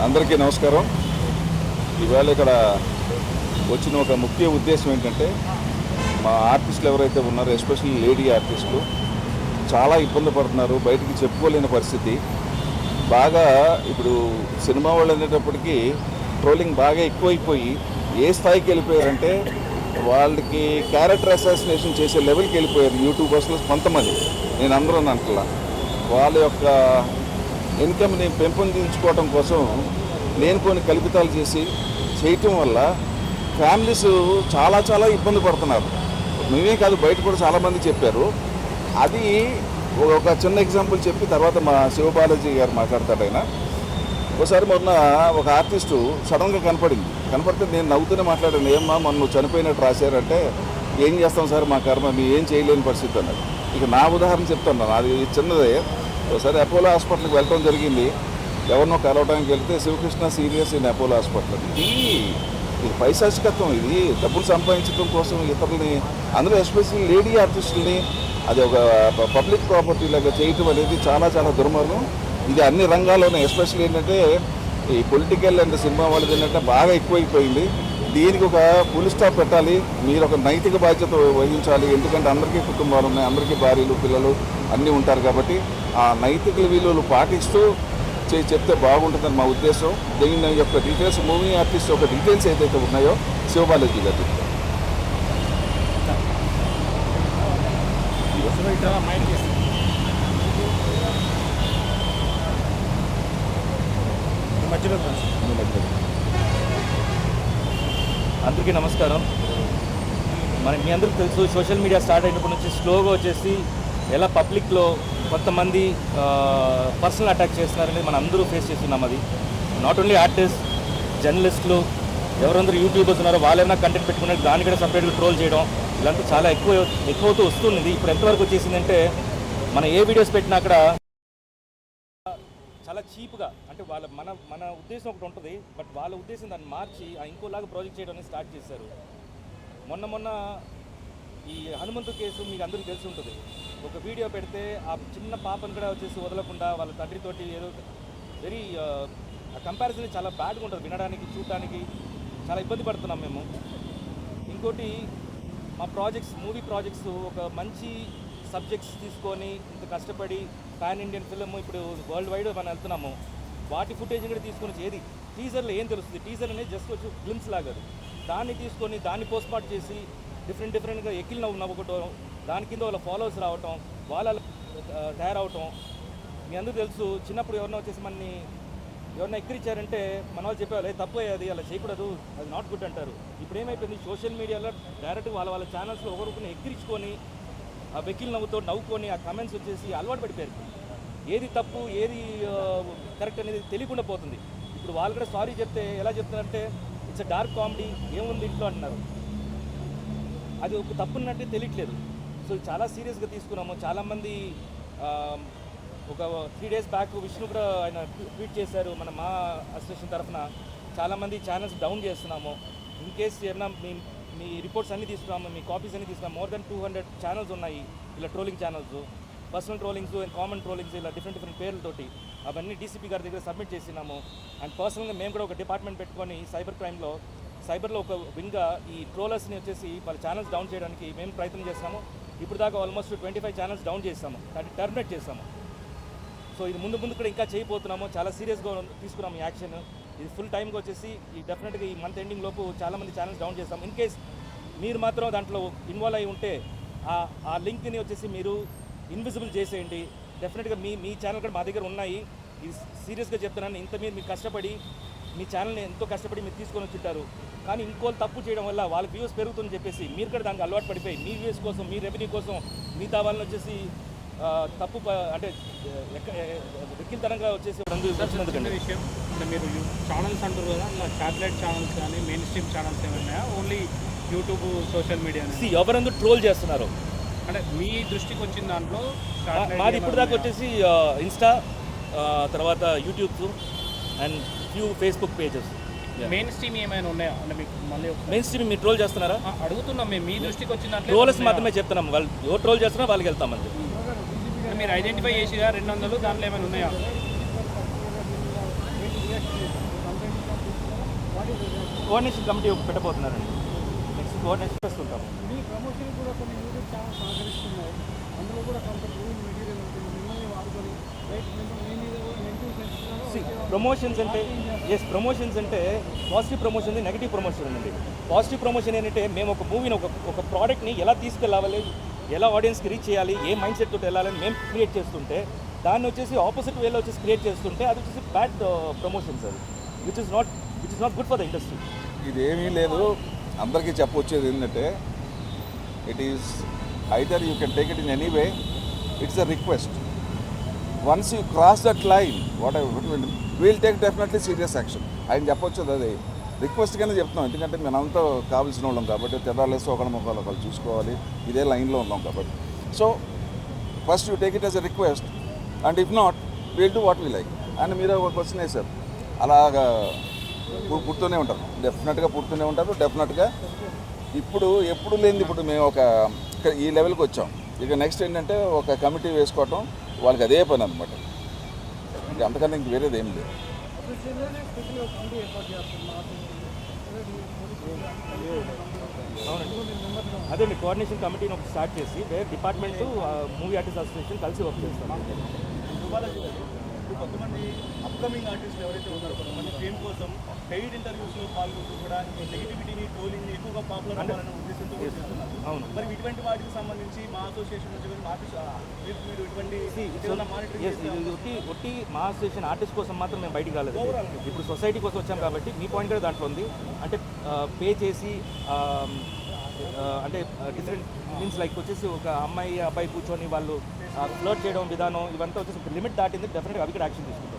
అందరికీ నమస్కారం. ఇవాళ ఇక్కడ వచ్చిన ఒక ముఖ్య ఉద్దేశం ఏంటంటే మా ఆర్టిస్టులు ఎవరైతే ఉన్నారో ఎస్పెషల్లీ లేడీ ఆర్టిస్టులు చాలా ఇబ్బంది పడుతున్నారు, బయటికి చెప్పుకోలేని పరిస్థితి. బాగా ఇప్పుడు సినిమా వాళ్ళు అనేటప్పటికీ ట్రోలింగ్ బాగా ఎక్కువైపోయి ఏ స్థాయికి వెళ్ళిపోయారంటే వాళ్ళకి క్యారెక్టర్ అసాసినేషన్ చేసే లెవెల్కి వెళ్ళిపోయారు యూట్యూబర్స్లో కొంతమంది. నేను అందరూ అంటలా వాళ్ళ యొక్క ఇన్కమ్ని పెంపొందించుకోవడం కోసం లేనిపోని కల్పితాలు చేయటం వల్ల ఫ్యామిలీస్ చాలా చాలా ఇబ్బంది పడుతున్నారు. మేమే కాదు, బయట కూడా చాలామంది చెప్పారు. అది ఒక చిన్న ఎగ్జాంపుల్ చెప్పి తర్వాత మా శివబాలాజీ గారు మాట్లాడతాడు. ఆయన ఒకసారి మొన్న ఒక ఆర్టిస్టు సడన్గా కనపడితే నేను నవ్వుతూనే మాట్లాడాను, ఏమ్మా మొన్న నువ్వు చనిపోయినట్టు రాశారంటే ఏం చేస్తాం సార్ మా కర్మ, మేము ఏం చేయలేని పరిస్థితి అన్నది. ఇక నా ఉదాహరణ చెప్తాను, అది చిన్నదే. ఒకసారి అపోలో హాస్పిటల్కి వెళ్ళడం జరిగింది. ఎవరినో కలవడానికి వెళ్తే Sivakrishna serious in Apollo hospital. ఇది పైశాచికత్వం, ఇది డబ్బులు సంపాదించడం కోసం ఇతరులని, అందులో ఎస్పెషల్లీ లేడీ ఆర్టిస్టులని అది ఒక పబ్లిక్ ప్రాపర్టీ లాగా చేయటం అనేది చాలా చాలా దుర్మార్గం. ఇది అన్ని రంగాల్లోనే, ఎస్పెషల్లీ ఏంటంటే ఈ పొలిటికల్ అండ్ సినిమా వాళ్ళది ఏంటంటే బాగా ఎక్కువైపోయింది. దీనికి ఒక ఫుల్ స్టాప్ పెట్టాలి. మీరు ఒక నైతిక బాధ్యత వహించాలి. ఎందుకంటే అందరికీ కుటుంబాలు ఉన్నాయి, అందరికీ భార్యలు పిల్లలు అన్నీ ఉంటారు. కాబట్టి ఆ నైతిక విలువలు పాటిస్తూ చెప్తే బాగుంటుందని మా ఉద్దేశం. దీని యొక్క డీటెయిల్స్ మూవీ ఆర్టిస్ట్ యొక్క డీటెయిల్స్ ఏదైతే ఉన్నాయో శివబాలాజీ గారు చెప్తారు. అందరికీ నమస్కారం. మీ అందరికీ తెలుసు, సోషల్ మీడియా స్టార్ట్ అయినప్పటి నుంచి స్లోగా వచ్చేసి ఎలా పబ్లిక్లో కొంతమంది పర్సనల్ అటాక్ చేస్తున్నారని మనం అందరూ ఫేస్ చేస్తున్నాం. అది నాట్ ఓన్లీ ఆర్టిస్ట్, జర్నలిస్టులు, ఎవరందరూ యూట్యూబర్స్ ఉన్నారో వాళ్ళైనా కంటెంట్ పెట్టుకున్నారు, దాన్ని కూడా సపరేట్గా ట్రోల్ చేయడం ఇలాంటి చాలా ఎక్కువవుతూ వస్తుంది. ఇప్పుడు ఎంతవరకు వచ్చేసిందంటే మనం ఏ వీడియోస్ పెట్టినా అక్కడ చాలా చీప్గా, అంటే మన ఉద్దేశం ఒకటి ఉంటుంది, బట్ వాళ్ళ ఉద్దేశం దాన్ని మార్చి ఇంకోలాగా ప్రాజెక్ట్ చేయడం అనేది స్టార్ట్ చేశారు. మొన్న ఈ హనుమంతు కేసు మీకు అందరికీ తెలిసి ఉంటుంది. ఒక వీడియో పెడితే ఆ చిన్న పాపను కూడా వచ్చేసి వదలకుండా వాళ్ళ తండ్రితోటి ఏదో వెరీ కంపారిజన్ చాలా బ్యాడ్గా ఉంటుంది, వినడానికి చూడడానికి చాలా ఇబ్బంది పడుతున్నాం మేము. ఇంకోటి మా మూవీ ప్రాజెక్ట్స్ ఒక మంచి సబ్జెక్ట్స్ తీసుకొని ఇంత కష్టపడి పాన్ ఇండియన్ ఫిల్మ్ ఇప్పుడు వరల్డ్ వైడ్ మనం వెళ్తున్నాము. వాటి ఫుటేజ్ కూడా తీసుకొని ఏది టీజర్లో ఏం తెలుస్తుంది, టీజర్ అనేది జస్ట్ వచ్చి గ్లిమ్స్ లాగా, దాన్ని తీసుకొని దాన్ని పోస్ట్మార్ట్ చేసి డిఫరెంట్గా ఎక్కిల్ నవ్వుకోవటం, దాని కింద వాళ్ళ ఫాలోవర్స్ రావటం, వాళ్ళ తయారవటం. మీ అందరూ తెలుసు, చిన్నప్పుడు ఎవరైనా వచ్చేసి మనని ఎవరైనా ఎక్కిరిచ్చారంటే మన వాళ్ళు చెప్పేవాళ్ళు తప్పు అది అలా చేయకూడదు, అది నాట్ గుడ్ అంటారు. ఇప్పుడు ఏమైపోయింది, సోషల్ మీడియాలో డైరెక్ట్ వాళ్ళ ఛానల్స్లో ఒకరిని ఎక్కిరించుకొని ఆ వెకిల్ నవ్వుకొని ఆ కమెంట్స్ వచ్చేసి అలవాటు పడిపోయారు. ఏది తప్పు ఏది కరెక్ట్ అనేది తెలియకుండా పోతుంది. ఇప్పుడు వాళ్ళు కూడా సారీ చెప్తే ఎలా చెప్తున్నారంటే ఇట్స్ అ డార్క్ కామెడీ, ఏముంది ఇంట్లో అంటున్నారు. అది ఒక తప్పున్నట్టే తెలియట్లేదు. సో చాలా సీరియస్గా తీసుకున్నాము. చాలామంది ఒక 3 days బ్యాక్ విష్ణు కూడా ఆయన ట్వీట్ చేశారు, మా అసోసియేషన్ తరఫున చాలామంది ఛానల్స్ డౌన్ చేస్తున్నాము. ఇన్ కేస్ ఏమన్నా మీ రిపోర్ట్స్ అన్నీ తీసుకున్నాము, మీ కాపీస్ అన్నీ తీసుకున్నాము. మోర్ దెన్ 200 ఛానల్స్ ఉన్నాయి ఇలా trolling channels, personal trollings and common trollings, ఇలా డిఫరెంట్ పేర్లతోటి అవన్నీ డీసీపీ గారి దగ్గర సబ్మిట్ చేసినాము. అండ్ పర్సనల్గా మేము కూడా ఒక డిపార్ట్మెంట్ పెట్టుకొని సైబర్లో ఒక వింగ్గా ఈ ట్రోలర్స్ని వచ్చేసి వాళ్ళ ఛానల్స్ డౌన్ చేయడానికి మేము ప్రయత్నం చేస్తాము. ఇప్పుడు దాకా ఆల్మోస్ట్ 25 ఛానల్స్ డౌన్ చేస్తాము, దాన్ని టర్మినేట్ చేస్తాము. సో ఇది ముందు కూడా ఇంకా చేయబోతున్నాము. చాలా సీరియస్గా తీసుకున్నాము ఈ యాక్షన్. ఇది ఫుల్ టైంగా వచ్చేసి ఈ డెఫినెట్గా ఈ మంత్ ఎండింగ్ లోపు చాలామంది ఛానల్స్ డౌన్ చేస్తాం. ఇన్ కేస్ మీరు మాత్రం దాంట్లో ఇన్వాల్వ్ అయి ఉంటే ఆ లింక్ని వచ్చేసి మీరు ఇన్విజిబుల్ చేసేయండి. డెఫినెట్గా మీ ఛానల్ కూడా మా దగ్గర ఉన్నాయి. ఇది సీరియస్గా చెప్తున్నాను. ఇంత మీరు కష్టపడి మీ ఛానల్ని ఎంతో కష్టపడి మీరు తీసుకొని వచ్చింటారు, కానీ ఇంకోళ్ళు తప్పు చేయడం వల్ల వాళ్ళ వ్యూస్ పెరుగుతుందని చెప్పేసి మీరు కూడా దానికి అలవాటు పడిపోయి మీ వ్యూస్ కోసం, మీ రెవెన్యూ కోసం మిగతా వాళ్ళని వచ్చేసి తప్పు అంటే వెక్కిల్తనంగా వచ్చేసి విషయం. మీరు ఛానల్స్ అంటారు కదా, శాటిలైట్ ఛానల్స్ కానీ మెయిన్ స్ట్రీమ్ ఛానల్స్ ఏమైనా ఓన్లీ యూట్యూబ్ సోషల్ మీడియా ఎవరందరూ ట్రోల్ చేస్తున్నారు అంటే మీ దృష్టికి వచ్చిన దాంట్లో మాది ఇప్పుడు దాకా వచ్చేసి ఇన్స్టా, తర్వాత YouTube and few Facebook pages. Main stream ఏమైనా ఉన్నాయా అంటే మీకు మళ్ళీ మెయిన్ స్ట్రీమ్ మీరు ట్రోల్ చేస్తున్నారా అడుగుతున్నాం. మేము మీ దృష్టికి వచ్చిన దాంట్లో ట్రోల్స్ మాత్రమే చెప్తున్నాం. వాళ్ళు ఎవరు ట్రోల్ చేస్తున్నారో వాళ్ళకి వెళ్తామండి. మీరు ఐడెంటిఫై చేసిగా 200 దాంట్లో ఏమైనా ఉన్నాయా? కోఆర్డినేషన్ కమిటీ పెట్టబోతున్నారండి. నెక్స్ట్ కోఆర్డినేషన్ చేస్తుంటాము. మీ ప్రమోషన్ కూడా కొన్ని యూట్యూబ్ ఛానల్స్ సహకరిస్తున్నాయి. అందులో కూడా కొంత గ్రూమింగ్ మెటీరియల్ ఉంటుంది. మిమ్మల్ని వాడుకొని రైట్ మీ మీద కూడా నెగిటివ్ ప్రమోషన్స్ అంటే ప్రమోషన్స్ అంటే పాజిటివ్ ప్రమోషన్ ఉంది, నెగిటివ్ ప్రమోషన్ ఉందండి. పాజిటివ్ ప్రమోషన్ ఏంటంటే మేము ఒక మూవీని ఒక ప్రోడక్ట్ని ఎలా తీసుకెళ్ళాలి, ఎలా ఆడియన్స్కి రీచ్ చేయాలి, ఏ మైండ్ సెట్ తోటి వెళ్ళాలని మేము క్రియేట్ చేస్తుంటే దాన్ని వచ్చేసి ఆపోజిట్ వేలో వచ్చేసి క్రియేట్ చేస్తుంటే అది వచ్చేసి బ్యాడ్ ప్రమోషన్స్ అది which is not good for the industry. ఇదేమీ లేదు, అందరికీ చెప్పొచ్చేది ఏంటంటే it is either you can take it in any way, it's a request. Once you cross that line we'll take definitely serious action. ఆయన చెప్పొచ్చు అది రిక్వెస్ట్గానే చెప్తున్నాం, ఎందుకంటే మనంతా కావాల్సిన వాళ్ళం కాబట్టి తెదాలేసి ఒకళ్ళ ముఖాలు ఒకళ్ళు చూసుకోవాలి, ఇదే లైన్లో ఉన్నాం కాబట్టి. So first you take it as a request and if not we'll do what we like. And మీరు ఒక క్వశ్చన్ వేశారు, అలాగా పుడుతూనే ఉంటారు, డెఫినెట్గా పుడుతూనే ఉంటారు. డెఫినెట్గా ఇప్పుడు ఎప్పుడు లేనిది ఇప్పుడు మేము ఈ లెవెల్కి వచ్చాం. ఇక నెక్స్ట్ ఏంటంటే ఒక కమిటీ వేసుకోవటం, వాళ్ళకి అదే పని అనమాట. ఇంకా అంతకన్నా ఇంక వేరేది ఏం లేదు. అదే కోఆర్డినేషన్ కమిటీని ఒకటి స్టార్ట్ చేసి డిపార్ట్మెంట్ మూవీ ఆర్టిస్ట్ అసోసియేషన్ కలిసి వర్క్ చేస్తాం. కొంతమంది అప్కమింగ్ ఆర్టిస్టులు ఎవరైతే ఉన్నారో కొంతమంది ఫేమ్ కోసం పెయిడ్ ఇంటర్వ్యూస్లో పాల్గొంటూ కూడా ఈ నెగిటివిటీని ట్రోలింగ్ ఎక్కువగా పాపులర్ అవ్వాలనే ఉద్దేశంతో చేస్తున్నారు. అవును. మరి ఇటువంటి వాటికి సంబంధించి మా అసోసియేషన్ నుంచి మీరు ఇటువంటి ఒట్టి మా అసోసియేషన్ ఆర్టిస్ట్ కోసం మాత్రం మేము బయటికి రాలేదు. ఇప్పుడు సొసైటీ కోసం వచ్చాం కాబట్టి మీ పాయింట్ కూడా దాంట్లో ఉంది. అంటే పే చేసి అంటే డిఫరెంట్ మీన్స్ లైక్ వచ్చేసి ఒక అమ్మాయి అబ్బాయి కూర్చొని వాళ్ళు ఫ్లోట్ చేయడం విధానం ఇవంతా వచ్చేసి లిమిట్ దాటింది, డెఫినెట్గా అవి కూడా యాక్షన్ తీసుకుంటాం.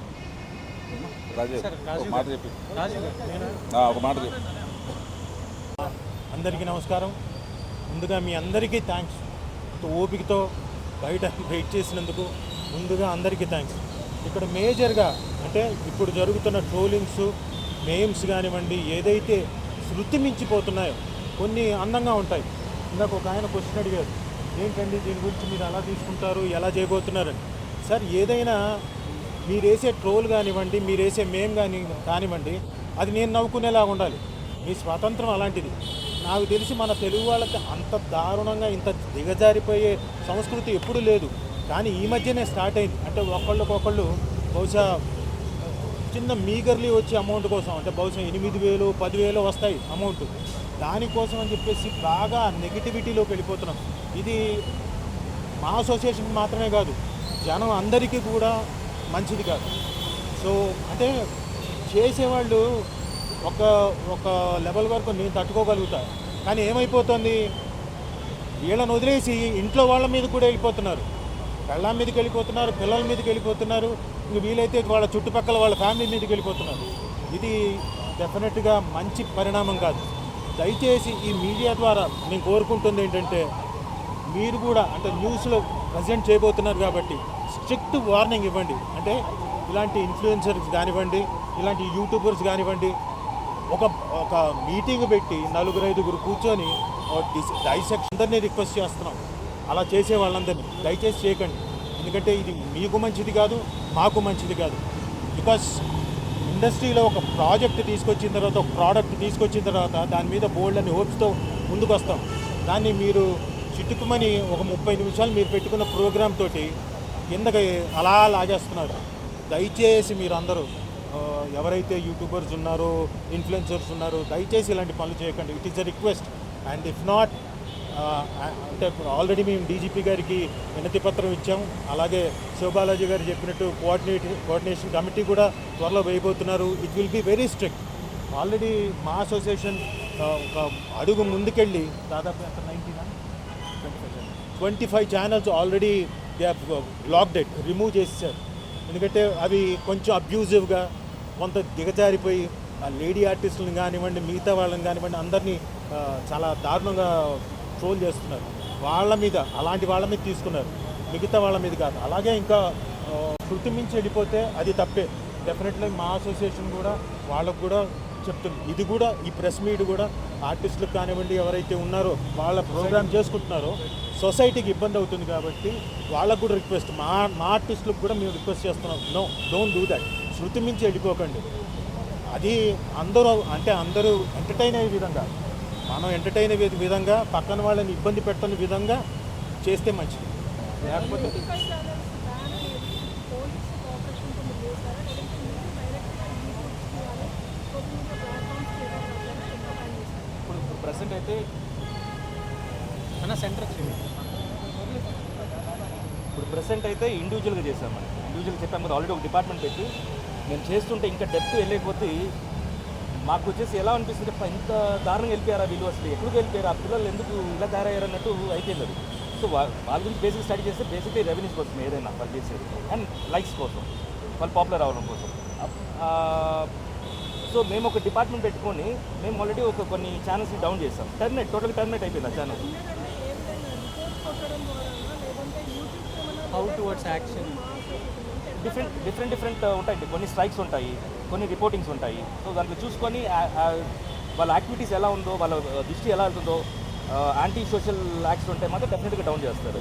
ఒక మాట చెప్పి అందరికీ నమస్కారం. ముందుగా మీ అందరికీ థ్యాంక్స్. ఓపికతో బయట వెయిట్ చేసినందుకు ముందుగా అందరికీ థ్యాంక్స్. ఇక్కడ మేజర్గా అంటే ఇప్పుడు జరుగుతున్న ట్రోలింగ్స్, మేమ్స్ కానివ్వండి, ఏదైతే శృతి మించిపోతున్నాయో కొన్ని అందంగా ఉంటాయి. ఇందాక ఒక ఆయన క్వశ్చన్ అడిగారు, ఏంటండి దీని గురించి మీరు ఎలా తీసుకుంటారు, ఎలా చేయబోతున్నారని. సార్, ఏదైనా మీరు వేసే ట్రోల్ కానివ్వండి, మీరు వేసే మేమ్ కానివ్వండి, అది నేను నవ్వుకునేలాగా ఉండాలి. మీ స్వాతంత్రం అలాంటిది. నాకు తెలిసి మన తెలుగు వాళ్ళకి అంత దారుణంగా ఇంత దిగజారిపోయే సంస్కృతి ఎప్పుడూ లేదు. కానీ ఈ మధ్యనే స్టార్ట్ అయింది. అంటే ఒకళ్ళకొకళ్ళు బహుశా చిన్న మీగర్లీ వచ్చే అమౌంట్ కోసం, అంటే బహుశా 8,000 10,000 వస్తాయి అమౌంట్, దానికోసం అని చెప్పేసి బాగా నెగిటివిటీలోకి వెళ్ళిపోతున్నాం. ఇది మా అసోసియేషన్ మాత్రమే కాదు, జనం అందరికీ కూడా మంచిది కాదు. సో అంటే చేసేవాళ్ళు ఒక లెవెల్ వరకు నేను తట్టుకోగలుగుతా. కానీ ఏమైపోతుంది, వీళ్ళని వదిలేసి ఇంట్లో వాళ్ళ మీద కూడా వెళ్ళిపోతున్నారు, పెళ్ళాం మీదకి వెళ్ళిపోతున్నారు, పిల్లల మీదకి వెళ్ళిపోతున్నారు, ఇంక వీలైతే వాళ్ళ చుట్టుపక్కల వాళ్ళ ఫ్యామిలీ మీదకి వెళ్ళిపోతున్నారు. ఇది డెఫినెట్గా మంచి పరిణామం కాదు. దయచేసి ఈ మీడియా ద్వారా నేను కోరుకుంటుంది ఏంటంటే, మీరు కూడా అంటే న్యూస్లో ప్రజెంట్ చేయబోతున్నారు కాబట్టి స్ట్రిక్ట్ వార్నింగ్ ఇవ్వండి. అంటే ఇలాంటి ఇన్ఫ్లుయెన్సర్స్ కానివ్వండి, ఇలాంటి యూట్యూబర్స్ కానివ్వండి, ఒక మీటింగ్ పెట్టి 4-5 కూర్చొని డైసెక్షన్ అందరినీ రిక్వెస్ట్ చేస్తున్నాం. అలా చేసే వాళ్ళందరినీ దయచేసి చేయకండి. ఎందుకంటే ఇది మీకు మంచిది కాదు, మాకు మంచిది కాదు. బికాస్ ఇండస్ట్రీలో ఒక ప్రాజెక్ట్ తీసుకొచ్చిన తర్వాత, ఒక ప్రోడక్ట్ తీసుకొచ్చిన తర్వాత దాని మీద బోల్డ్ అని హోప్స్తో ముందుకు వస్తాం. దాన్ని మీరు చిట్టుకుమని ఒక 30 నిమిషాలు మీరు పెట్టుకున్న ప్రోగ్రామ్ తోటి కిందకి అలా లాగేస్తున్నారు. దయచేసి మీరు అందరూ ఎవరైతే యూట్యూబర్స్ ఉన్నారో, ఇన్ఫ్లుయెన్సర్స్ ఉన్నారో, దయచేసి ఇలాంటి పనులు చేయకండి. It is a request. And if not అంటే ఆల్రెడీ మేము డీజీపీ గారికి వినతి పత్రం ఇచ్చాము. అలాగే శివబాలాజీ గారు చెప్పినట్టు కోఆర్డినేషన్ కమిటీ కూడా త్వరలో వేయబోతున్నారు. It will be very strict. Already మా అసోసియేషన్ ఒక అడుగు ముందుకెళ్ళి దాదాపు 25 channels already they have blocked it, remove చేసేసారు. ఎందుకంటే అవి కొంచెం అబ్యూజివ్గా, కొంత దిగజారిపోయి లేడీ ఆర్టిస్టులను కానివ్వండి, మిగతా వాళ్ళని కానివ్వండి, అందరినీ చాలా దారుణంగా ట్రోల్ చేస్తున్నారు. అలాంటి వాళ్ళ మీద తీసుకున్నారు, మిగతా వాళ్ళ మీద కాదు. అలాగే ఇంకా శృతి మించి వెళ్ళిపోతే అది తప్పే. డెఫినెట్లీ మా అసోసియేషన్ కూడా వాళ్ళకు కూడా చెప్తుంది. ఇది కూడా ఈ ప్రెస్ మీట్ కూడా ఆర్టిస్టులకు కానివ్వండి, ఎవరైతే ఉన్నారో వాళ్ళ ప్రోగ్రామ్ చేసుకుంటున్నారో సొసైటీకి ఇబ్బంది అవుతుంది కాబట్టి వాళ్ళకు కూడా రిక్వెస్ట్, మా ఆర్టిస్టులకు కూడా మేము రిక్వెస్ట్ చేస్తున్నాం, నో, డోంట్ డూ దట్. శృతి మించి వెళ్ళిపోకండి. అది అందరూ ఎంటర్టైన్ అయ్యే విధంగా, మనం ఎంటర్టైన్ అయ్యే విధంగా, పక్కన వాళ్ళని ఇబ్బంది పెట్టని విధంగా చేస్తే మంచిది. లేకపోతే ఇప్పుడు ప్రజెంట్ అయితే మన సెంటర్ ఇప్పుడు ప్రెసెంట్ అయితే ఇండివిజువల్గా చేసాం మనం. ఇండివిజువల్గా చెప్పాము కదా, ఆల్రెడీ ఒక డిపార్ట్మెంట్ పెట్టి మేము చేస్తుంటే ఇంకా డెప్త్ వెళ్ళకపోతే మాకు వచ్చేసి ఎలా అనిపిస్తుంది, ఇంత దారుణంగా వెళ్ళిపోయారా వీళ్ళు, అసలు ఎక్కడికి వెళ్ళిపోయారు, ఆ పిల్లలు ఎందుకు ఇలా తయారయ్యారు అన్నట్టు అయిపోయింది అది. సో వాళ్ళ గురించి బేసిక్ స్టడీ చేస్తే బేసిక్లీ రెవెన్యూస్ కోసం ఏదైనా వాళ్ళు చేసేది, అండ్ లైక్స్ కోసం, వాళ్ళు పాపులర్ అవ్వడం కోసం. సో మేము ఒక డిపార్ట్మెంట్ పెట్టుకొని మేము ఆల్రెడీ కొన్ని ఛానల్స్ని డౌన్ చేస్తాం. టోటల్గా టర్మినేట్ అయిపోయింది ఆ channel. How towards action different ఉంటాయి. కొన్ని స్ట్రైక్స్ ఉంటాయి, కొన్ని రిపోర్టింగ్స్ ఉంటాయి. సో దాంట్లో చూసుకొని వాళ్ళ యాక్టివిటీస్ ఎలా ఉందో, వాళ్ళ దృష్టి ఎలా వెళ్తుందో, యాంటీ సోషల్ యాక్ట్స్ ఉంటే మాత్రం డెఫినెట్గా డౌన్ చేస్తారు.